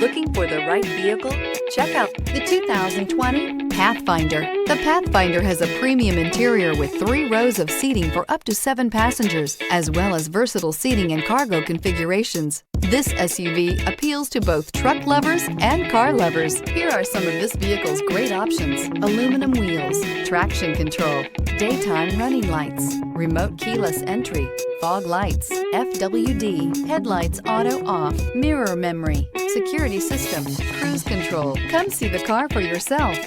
Looking for the right vehicle? Check out the 2020 Pathfinder. The Pathfinder has a premium interior with 3 rows of seating for up to 7 passengers, as well as versatile seating and cargo configurations. This SUV appeals to both truck lovers and car lovers. Here are some of this vehicle's great options: aluminum wheels, traction control, daytime running lights, remote keyless entry, fog lights, FWD, headlights auto off, mirror memory, security system, cruise control. Come see the car for yourself.